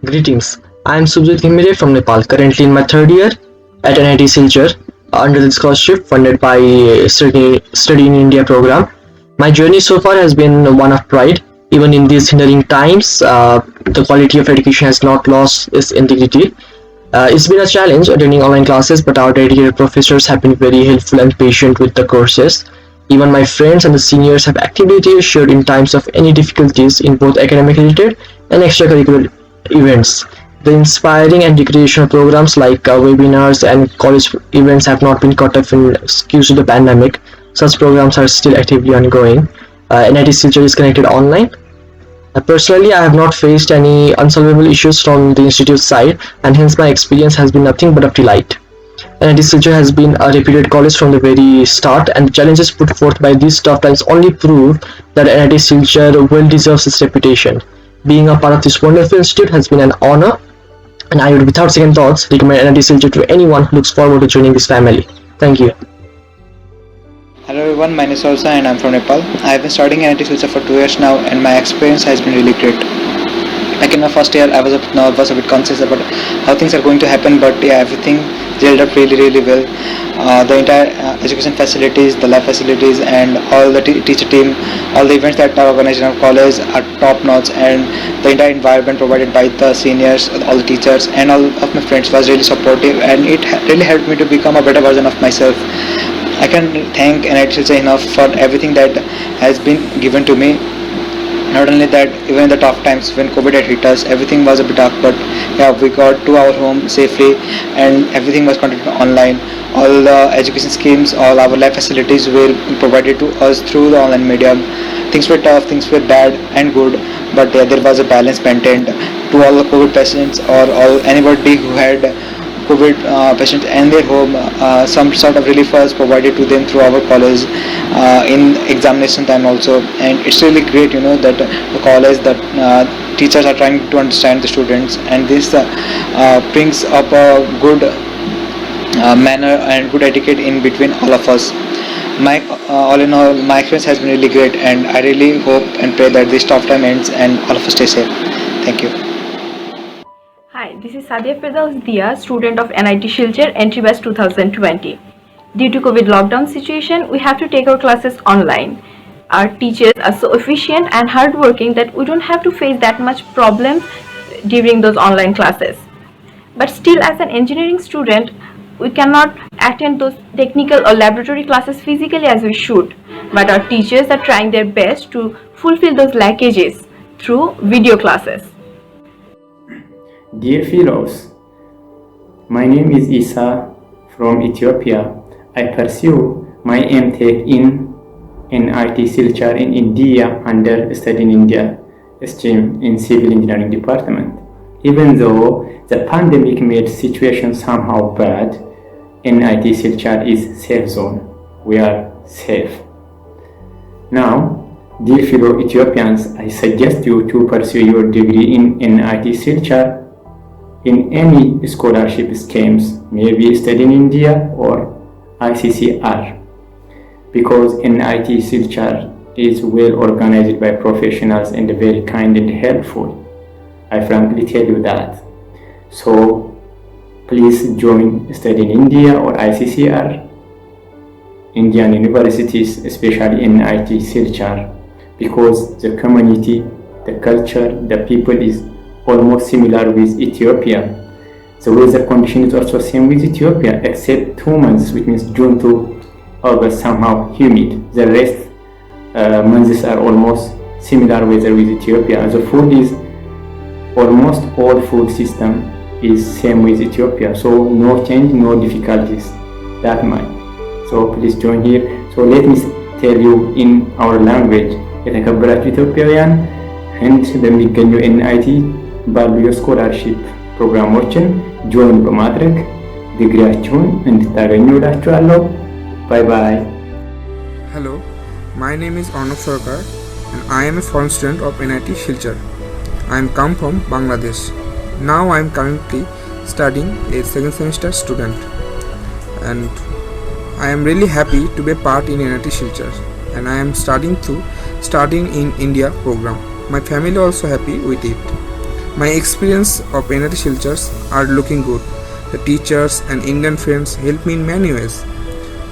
Greetings. I am Subjit Himire from Nepal, currently in my third year at NIT Silchar under the scholarship funded by Study in India program. My journey so far has been one of pride. Even in these hindering times, the quality of education has not lost its integrity. It's been a challenge attending online classes, but our dedicated professors have been very helpful and patient with the courses. Even my friends and the seniors have actively reassured in times of any difficulties in both academic related and extracurricular events. The inspiring and recreational programs like webinars and college events have not been cut off due to the pandemic. Such programs are still actively ongoing. NIT Silchar is connected online. Personally, I have not faced any unsolvable issues from the institute side, and hence my experience has been nothing but of delight. NIT Silchar has been a reputed college from the very start, and the challenges put forth by these tough times only prove that NIT Silchar well deserves its reputation. Being a part of this wonderful institute has been an honor, and I would, without second thoughts, recommend NIT Silchar to anyone who looks forward to joining this family. Thank you. Hello everyone, my name is Orsa and I'm from Nepal. I have been studying NIT Silchar for 2 years now and my experience has been really great. Like in my first year, I was a bit nervous, a bit conscious about how things are going to happen, but yeah, everything gelled up really well. The entire education facilities, the lab facilities, and all the teacher team, all the events that are organized in our college are top notch, and the entire environment provided by the seniors, all the teachers, and all of my friends was really supportive, and it really helped me to become a better version of myself. I can thank NIT Silchar enough for everything that has been given to me. Not only that, even in the tough times when COVID had hit us, everything was a bit dark, but yeah, we got to our home safely and everything was conducted online. All the education schemes, all our life facilities were provided to us through the online medium. Things were tough, things were bad and good, but yeah, there was a balance maintained. To all the COVID patients or all anybody who had COVID patients and their home, some sort of relief was provided to them through our college in examination time also, and it's really great, that the college, that teachers are trying to understand the students, and this brings up a good manner and good etiquette in between all of us. My all in all, my experience has been really great, and I really hope and pray that this tough time ends and all of us stay safe. Thank you. Hi, this is Sadia Firdaus Dia, student of NIT Silchar, entry batch 2020. Due to COVID lockdown situation, we have to take our classes online. Our teachers are so efficient and hardworking that we don't have to face that much problems during those online classes. But still, as an engineering student, we cannot attend those technical or laboratory classes physically as we should. But our teachers are trying their best to fulfill those lackages through video classes. Dear fellows, my name is Isa from Ethiopia. I pursue my MTech in NIT Silchar in India under Study in India stream in Civil Engineering Department. Even though the pandemic made situation somehow bad, NIT Silchar is safe zone. We are safe. Now, dear fellow Ethiopians, I suggest you to pursue your degree in NIT Silchar in any scholarship schemes, maybe Study in India or ICCR, because NIT Silchar is well organized by professionals and very kind and helpful. I frankly tell you that. So please join Study in India or ICCR, Indian universities, especially NIT Silchar, because the community, the culture, the people is almost similar with Ethiopia. The weather condition is also same with Ethiopia, except 2 months, which means June to August, somehow humid. The rest months are almost similar weather with Ethiopia. The food is almost all food system is same with Ethiopia, so no change, no difficulties that much. So please join here. So let me tell you in our language. የተከበራችሁ ኢትዮጵያውያን ህንድ በሚገኙ NIT ባሉ የስኮላርሺፕ ፕሮግራሞችን ጆይን በማድረግ ዲግሪያችሁን እንድታገኙ እላችኋለሁ። ባይ ባይ። Hello, my name is Arnav Sarkar and I am a foreign student of NIT Silchar. I am come from Bangladesh. Now I am currently studying a second semester student and I am really happy to be a part in NIT Silchar, and I am studying in India program. My family also happy with it. My experience of NIT Silchars are looking good. The teachers and Indian friends help me in many ways.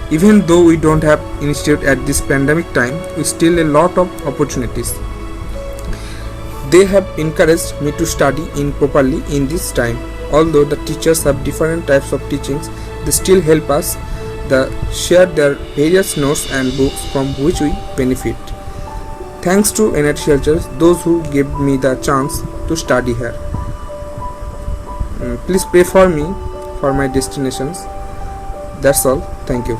Even though we don't have institute at this pandemic time, we still a lot of opportunities. They have encouraged me to study in properly in this time. Although the teachers have different types of teachings, they still help us. They share their various notes and books from which we benefit. Thanks to NIT Silchar, those who gave me the chance to study here. Please pray for me for my destinations. That's all. Thank you.